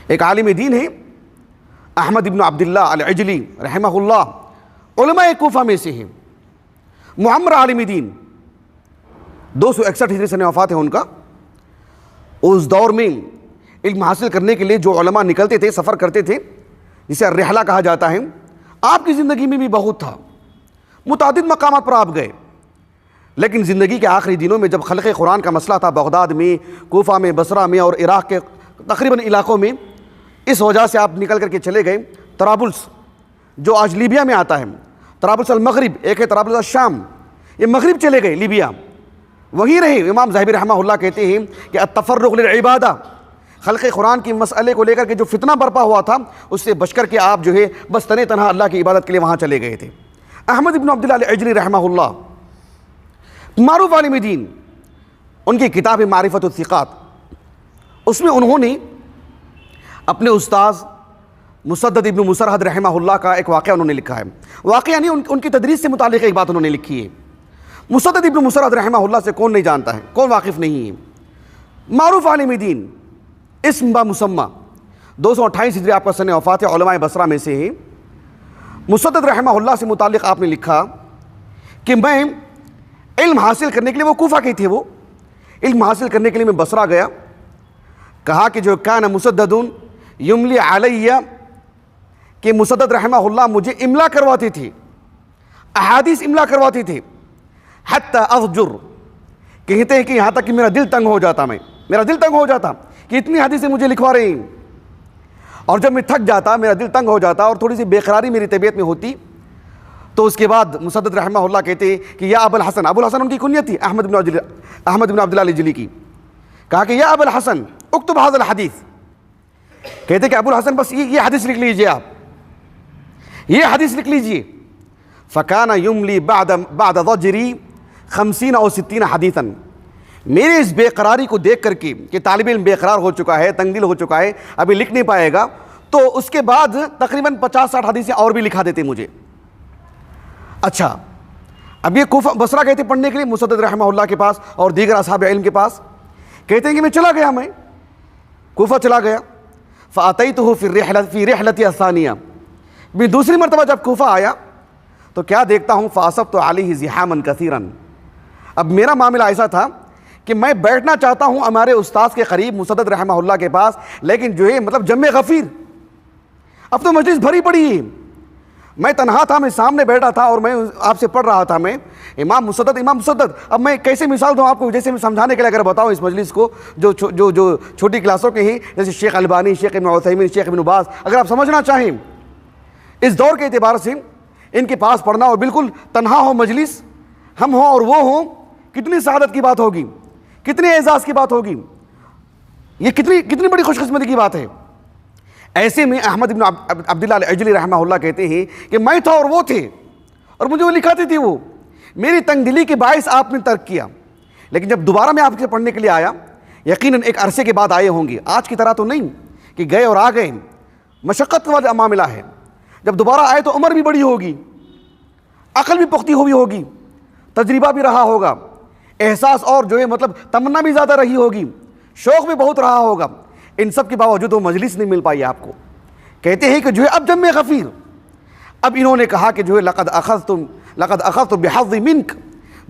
ایک عالم دین ہے احمد ابن عبداللہ العجلی رحمہ اللہ، علماء کوفہ میں سے ہیں، معمر عالم دین، 261 ہجری سنہ وفات ہے ان کا۔ اس دور میں علم حاصل کرنے کے لیے جو علماء نکلتے تھے، سفر کرتے تھے، جسے الرحلہ کہا جاتا ہے، آپ کی زندگی میں بھی بہت تھا، متعدد مقامات پر آپ گئے، لیکن زندگی کے آخری دنوں میں جب خلق قرآن کا مسئلہ تھا بغداد میں، کوفہ میں، بصرہ میں اور عراق کے تقریباً علاقوں میں، اس وجہ سے آپ نکل کر کے چلے گئے طرابلس، جو آج لیبیا میں آتا ہے، طرابلس المغرب، ایک ہے طرابلس الشام، یہ مغرب چلے گئے لیبیا، وہیں رہے۔ امام ذہبی رحمہ اللہ کہتے ہیں کہ التفرغ للعبادہ، خلق قرآن کی مسئلے کو لے کر کے جو فتنہ برپا ہوا تھا اس سے بچ کر کے آپ جو ہے بس تنہا تنہا اللہ کی عبادت کے لیے وہاں چلے گئے تھے۔ احمد ابن عبداللہ العجلی رحمہ اللہ معروف عالم دین، ان کی کتاب معرفت الثقات، اس میں انہوں نے اپنے استاذ مسدد ابن مسرہد رحمہ اللہ کا ایک واقعہ انہوں نے لکھا ہے، واقعہ نہیں، ان کی تدریس سے متعلق ایک بات انہوں نے لکھی ہے۔ مسدد ابن مسرہد رحمہ اللہ سے کون نہیں جانتا ہے، کون واقف نہیں ہے، معروف عالم دین، اسم با مسمہ، 228 ہجری آپ کا سنہ وفات ہے، علماء بصرہ میں سے ہیں۔ مسدد رحمہ اللہ سے متعلق آپ نے لکھا کہ میں علم حاصل کرنے کے لیے، وہ کوفہ کے تھے، وہ علم حاصل کرنے کے لیے میں بصرہ گیا، کہا کہ جو کان مسدد یملی علیہ، کہ مسدد رحمہ اللہ مجھے املا کرواتے تھے، احادیث املا کرواتے تھے، حتی اضجر، کہتے ہیں کہ یہاں تک کہ میرا دل تنگ ہو جاتا، میرا دل تنگ ہو جاتا کہ اتنی حدیثیں مجھے لکھوا رہے ہیں، اور جب میں تھک جاتا، میرا دل تنگ ہو جاتا اور تھوڑی سی بے قراری میری طبیعت میں ہوتی، تو اس کے بعد مسدد رحمہ اللہ کہتے کہ یا ابو الحسن، ابو الحسن ان کی کنیت تھی احمد بن عبداللہ العجلی کی، کہا کہ یا ابو الحسن اکتب ھذا الحدیث، کہتے کہ ابو الحسن بس یہ حدیث لکھ لیجئے، آپ یہ حدیث لکھ لیجئے۔ فکان یملی بعد ضجری 50 او 60 حدیثا، میرے اس بے قراری کو دیکھ کر کے کہ طالب علم بے قرار ہو چکا ہے، تنگ دل ہو چکا ہے، ابھی لکھ نہیں پائے گا، تو اس کے بعد تقریباً 50-60 حدیثیں اور بھی لکھا دیتے مجھے۔ اچھا، اب یہ کوفہ بصرہ گئے تھے پڑھنے کے لیے مسدد رحمہ اللہ کے پاس اور دیگر اصحاب علم کے پاس، کہتے ہیں کہ میں چلا گیا، میں کوفہ چلا گیا، فاتیتہ فی رحلتی الثانیہ، میں دوسری مرتبہ جب کوفہ آیا تو کیا دیکھتا ہوں، فاصبت علیہ زحاما کثیرا، اب میرا معاملہ ایسا تھا کہ میں بیٹھنا چاہتا ہوں ہمارے استاذ کے قریب مسدد رحمہ اللہ کے پاس، لیکن جو ہے مطلب جمع غفیر، اب تو مجلس بھری پڑی ہے، میں تنہا تھا، میں سامنے بیٹھا تھا اور میں آپ سے پڑھ رہا تھا، میں امام مسدد، اب میں کیسے مثال دوں آپ کو، جیسے میں سمجھانے کے لیے اگر بتاؤں اس مجلس کو جو چھوٹی کلاسوں کے ہیں، جیسے شیخ البانی، شیخ ابن عثیمین، شیخ ابن باز، اگر آپ سمجھنا چاہیں اس دور کے اعتبار سے ان کے پاس پڑھنا اور بالکل تنہا ہو مجلس، ہم ہوں اور وہ ہوں، کتنی سعادت کی بات ہوگی، کتنے اعزاز کی بات ہوگی، یہ کتنی بڑی خوش قسمتی کی بات ہے۔ ایسے میں احمد بن عبداللہ العجلی رحمہ اللہ کہتے ہیں کہ میں تھا اور وہ تھے، اور مجھے وہ لکھاتے تھے، وہ میری تنگ دلی کے باعث آپ نے ترک کیا، لیکن جب دوبارہ میں آپ سے پڑھنے کے لیے آیا، یقیناً ایک عرصے کے بعد آئے ہوں گے، آج کی طرح تو نہیں کہ گئے اور آ گئے، مشقت والا معاملہ ہے، جب دوبارہ آئے تو عمر بھی بڑی ہوگی، عقل بھی پختی ہوئی ہوگی، تجربہ بھی رہا ہوگا، احساس اور جو ہے مطلب تمنا بھی زیادہ رہی ہوگی، شوق بھی بہت رہا ہوگا، ان سب کے باوجود وہ مجلس نہیں مل پائی آپ کو۔ کہتے ہیں کہ جو ہے اب جمع غفیر، اب انہوں نے کہا کہ جو ہے لقد اخذت بحظ منک،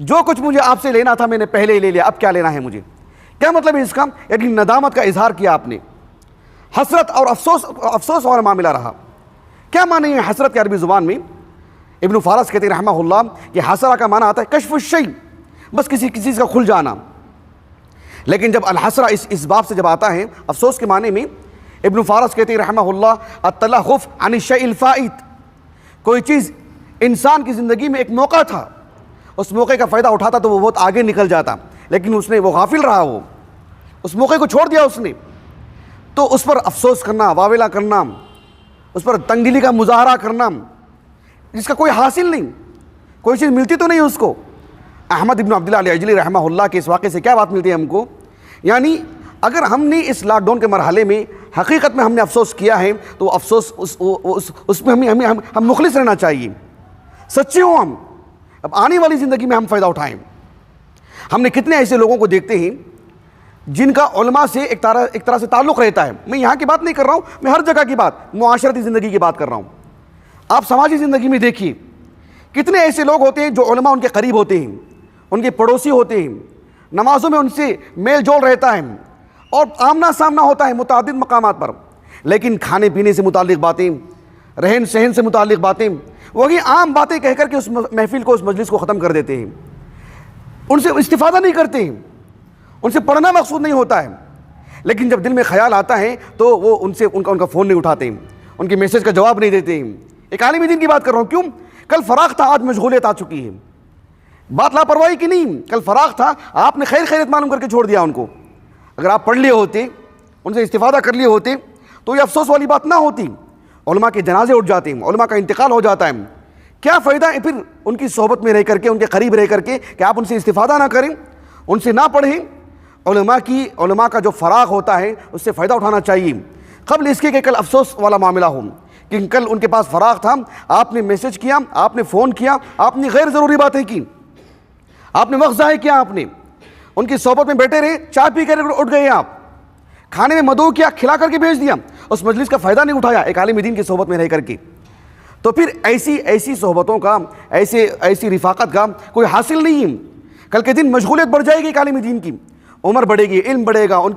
جو کچھ مجھے آپ سے لینا تھا میں نے پہلے ہی لے لیا، اب کیا لینا ہے مجھے، کیا مطلب ہے اس کا، یعنی ندامت کا اظہار کیا آپ نے، حسرت اور افسوس والا معاملہ رہا۔ کیا معنی ہے حسرت کے عربی زبان میں؟ ابن فارس کہتے ہیں رحمہ اللہ کہ حسرہ کا معنی آتا ہے کشف الشیء، بس کسی چیز کا کھل جانا، لیکن جب الحسرہ اس باب سے جب آتا ہے افسوس کے معنی میں، ابن فارس کہتے ہیں رحمہ اللہ التلہف عن الشیء الفائت، کوئی چیز انسان کی زندگی میں ایک موقع تھا، اس موقع کا فائدہ اٹھاتا تو وہ بہت آگے نکل جاتا، لیکن اس نے وہ غافل رہا، وہ اس موقع کو چھوڑ دیا اس نے، تو اس پر افسوس کرنا، واویلا کرنا، اس پر تنگ دلی کا مظاہرہ کرنا، جس کا کوئی حاصل نہیں، کوئی چیز ملتی تو نہیں اس کو۔ احمد ابن عبداللہ العجلی رحمہ اللہ کے اس واقعے سے کیا بات ملتی ہے ہم کو، یعنی اگر ہم نے اس لاک ڈاؤن کے مرحلے میں حقیقت میں ہم نے افسوس کیا ہے تو وہ افسوس اس میں ہم مخلص رہنا چاہیے، سچے ہوں ہم، اب آنے والی زندگی میں ہم فائدہ اٹھائیں۔ ہم نے کتنے ایسے لوگوں کو دیکھتے ہیں جن کا علماء سے ایک طرح سے تعلق رہتا ہے. میں یہاں کی بات نہیں کر رہا ہوں, میں ہر جگہ کی بات, معاشرتی زندگی کی بات کر رہا ہوں. آپ سماجی زندگی میں دیکھیے کتنے ایسے لوگ ہوتے ہیں جو علماء ان کے قریب ہوتے ہیں, ان کے پڑوسی ہوتے ہیں, نمازوں میں ان سے میل جول رہتا ہے اور آمنا سامنا ہوتا ہے متعدد مقامات پر, لیکن کھانے پینے سے متعلق باتیں, رہن سہن سے متعلق باتیں, وہی عام باتیں کہہ کر کے اس محفل کو, اس مجلس کو ختم کر دیتے ہیں. ان سے استفادہ نہیں کرتے ہیں, ان سے پڑھنا مقصود نہیں ہوتا ہے, لیکن جب دل میں خیال آتا ہے تو وہ ان کا فون نہیں اٹھاتے ہیں, ان کے میسج کا جواب نہیں دیتے ہیں. ایک عالم دین کی بات کر رہا ہوں, کیوں؟ کل فراغ تھا, آج مشغولیت آ چکی ہے. بات لاپرواہی کی نہیں, کل فراغ تھا, آپ نے خیریت معلوم کر کے چھوڑ دیا ان کو. اگر آپ پڑھ لیے ہوتے, ان سے استفادہ کر لیے ہوتے تو یہ افسوس والی بات نہ ہوتی. علماء کے جنازے اٹھ جاتے ہیں, علماء کا انتقال ہو جاتا ہے. کیا فائدہ ہے پھر ان کی صحبت میں رہ کر کے, ان کے قریب رہ کر کے, کہ آپ ان سے استفادہ نہ کریں, ان سے نہ پڑھیں. علماء کا جو فراغ ہوتا ہے اس سے فائدہ اٹھانا چاہیے, قبل اس کے کہ کل افسوس والا معاملہ ہو کہ کل ان کے پاس فراغ تھا, آپ نے میسج کیا, آپ نے فون کیا, آپ نے غیر ضروری باتیں کی, آپ نے وقت ضائع کیا, آپ نے ان کی صحبت میں بیٹھے رہے, چائے پی کر اٹھ گئے, آپ کھانے میں مدعو کیا, کھلا کر کے بھیج دیا, اس مجلس کا فائدہ نہیں اٹھایا ایک عالم دین کی صحبت میں رہ کر کے. تو پھر ایسی صحبتوں کا, ایسی رفاقت کا کوئی حاصل نہیں ہے. کل کے دن مشغولیت بڑھ جائے گی ایک عالم دین کی, عمر بڑھے گی, علم بڑھے گا, ان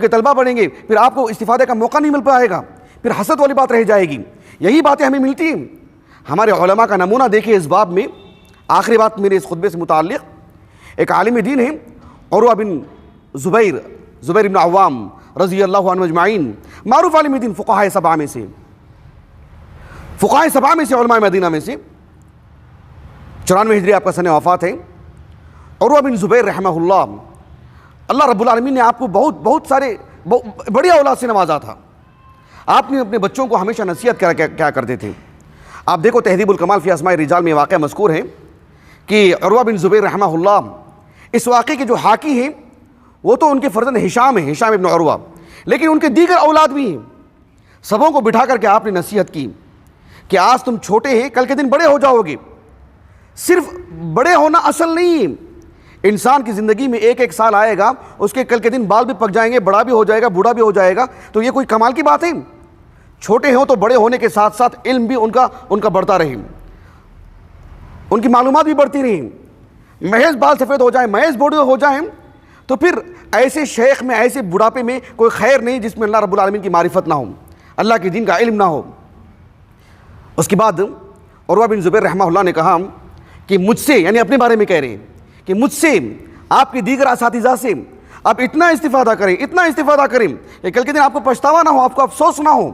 کے طلبہ بڑھیں گے, پھر آپ کو استفادے کا موقع نہیں مل پائے گا, پھر حسد والی بات رہ جائے گی. یہی باتیں ہمیں ملتی ہیں. ہمارے علماء کا نمونہ دیکھیں اس باب میں. آخری بات میرے اس خطبے سے متعلق, ایک عالم دین ہے عروہ بن زبیر بن عوام رضی اللہ عنہ اجمعین, معروف عالم دین, فقہائے سبعہ میں سے, علماء مدینہ میں سے. 94 ہجری آپ کا سن وفات ہے. عروہ بن زبیر رحمہ اللہ رب العالمین نے آپ کو بہت سارے بڑی اولاد سے نوازا تھا. آپ نے اپنے بچوں کو ہمیشہ نصیحت کیا کرتے تھے. آپ دیکھو تہذیب الکمال فی اسماء الرجال میں واقعہ مذکور ہے کہ عروہ بن زبیر رحمہ اللہ, اس واقعے کے جو حاکی ہیں وہ تو ان کے فرزند ہشام ہیں, ہشام ابن عروہ, لیکن ان کے دیگر اولاد بھی ہیں. سبوں کو بٹھا کر کے آپ نے نصیحت کی کہ آج تم چھوٹے ہیں, کل کے دن بڑے ہو جاؤ گے. صرف بڑے ہونا اصل نہیں ہے. انسان کی زندگی میں ایک سال آئے گا, اس کے کل کے دن بال بھی پک جائیں گے, بڑا بھی ہو جائے گا, بوڑھا بھی ہو جائے گا, تو یہ کوئی کمال کی بات ہے؟ چھوٹے ہوں تو بڑے ہونے کے ساتھ ساتھ علم بھی ان کا بڑھتا رہے, ان کی معلومات بھی بڑھتی رہیں. محض بال سفید ہو جائیں, محض بوڑھے ہو جائیں, تو پھر ایسے شیخ میں, ایسے بڑھاپے میں کوئی خیر نہیں جس میں اللہ رب العالمین کی معرفت نہ ہو, اللہ کے دین کا علم نہ ہو. اس کے بعد عروہ بن زبیر رحمہ اللہ نے کہا کہ مجھ سے, یعنی اپنے بارے میں کہہ رہے ہیں, کہ مجھ سے, آپ کے دیگر اساتذہ سے آپ اتنا استفادہ کریں کہ کل کے دن آپ کو پچھتاوا نہ ہو, آپ کو افسوس نہ ہو.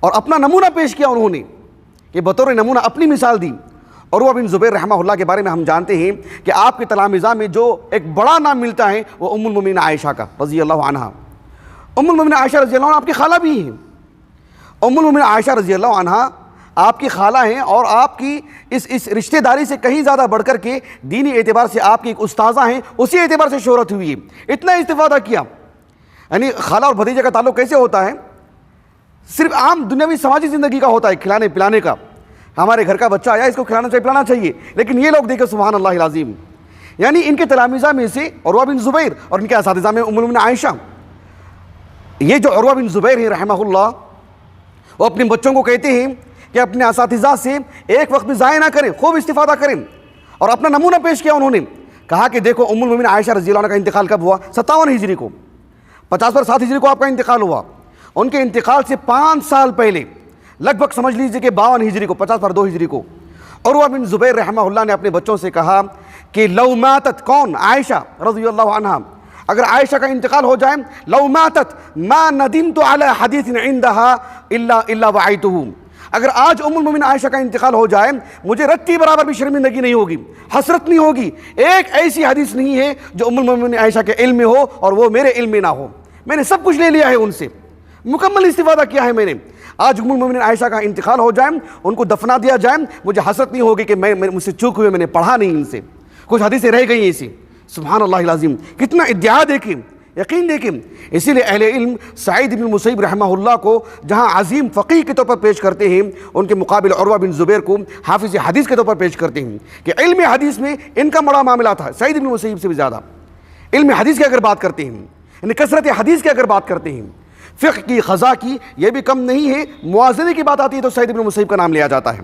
اور اپنا نمونہ پیش کیا انہوں نے, کہ بطور نمونہ اپنی مثال دی. عروہ بن زبیر رحمہ اللہ کے بارے میں ہم جانتے ہیں کہ آپ کے تلامذہ میں جو ایک بڑا نام ملتا ہے وہ ام المؤمنین عائشہ کا رضی اللہ عنہ. ام المؤمنین عائشہ رضی اللہ عنہ آپ کی خالہ بھی ہیں. ام المؤمنین عائشہ رضی اللہ عنہ آپ کی خالہ ہیں, اور آپ کی اس رشتہ داری سے کہیں زیادہ بڑھ کر کے دینی اعتبار سے آپ کی ایک استاذہ ہیں, اسی اعتبار سے شہرت ہوئی ہے. اتنا استفادہ کیا. یعنی خالہ اور بھتیجے کا تعلق کیسے ہوتا ہے؟ صرف عام دنیاوی سماجی زندگی کا ہوتا ہے, کھلانے پلانے کا. ہمارے گھر کا بچہ آیا, اس کو کھلانا چاہیے, پلانا چاہیے. لیکن یہ لوگ دیکھیں سبحان اللہ العظیم, یعنی ان کے تلامذہ میں سے عروہ بن زبیر اور ان کے اساتذہ میں ام المؤمنین عائشہ. یہ جو عروہ بن زبیر ہیں رحمہ اللہ, وہ اپنے بچوں کو کہتے ہیں کہ اپنے اساتذہ سے ایک وقت بھی ضائع نہ کریں, خوب استفادہ کریں. اور اپنا نمونہ پیش کیا انہوں نے, کہا کہ دیکھو ام المؤمنین عائشہ رضی اللہ عنہ کا انتقال کب ہوا؟ 57 ہجری کو. 50 پر 7 ہجری کو آپ کا انتقال ہوا. ان کے انتقال سے 5 سال پہلے, لگ بھگ سمجھ لیجیے کہ 52 ہجری کو, 50 پر 2 ہجری کو, عروہ بن زبیر رحمہ اللہ نے اپنے بچوں سے کہا کہ لو ماتت, کون؟ عائشہ رضی اللہ عنہ, اگر عائشہ کا انتقال ہو جائے, لو ماتت ما ندمت علی حدیث عندها الا وعیتہ, اگر آج ام المؤمنین عائشہ کا انتقال ہو جائے, مجھے رتی برابر بھی شرمندگی نہیں ہوگی, حسرت نہیں ہوگی. ایک ایسی حدیث نہیں ہے جو ام المؤمنین عائشہ کے علم میں ہو اور وہ میرے علم میں نہ ہو. میں نے سب کچھ لے لیا ہے ان سے, مکمل استفادہ کیا ہے میں نے. آج ام المؤمنین عائشہ کا انتقال ہو جائے, ان کو دفنا دیا جائے, مجھے حسرت نہیں ہوگی کہ مجھ سے چوک ہوئے, میں نے پڑھا نہیں ان سے, کچھ حدیثیں رہ گئی ہیں ایسی. سبحان اللہ العظیم, کتنا ادعا دیکھیں, یقین دیکھیں. اسی لیے اہل علم سعید بن المسیب رحمہ اللہ کو جہاں عظیم فقیہ کے طور پر پیش کرتے ہیں, ان کے مقابل عروہ بن زبیر کو حافظ حدیث کے طور پر پیش کرتے ہیں کہ علم حدیث میں ان کا بڑا معاملہ تھا, سعید بن المسیب سے بھی زیادہ. علم حدیث کی اگر بات کرتے ہیں، یعنی کثرت حدیث کی اگر بات کرتے ہیں، فقہ کی، قضاء کی، یہ بھی کم نہیں ہے۔ موازنے کی بات آتی ہے تو سعید بن مسیب کا نام لیا جاتا ہے۔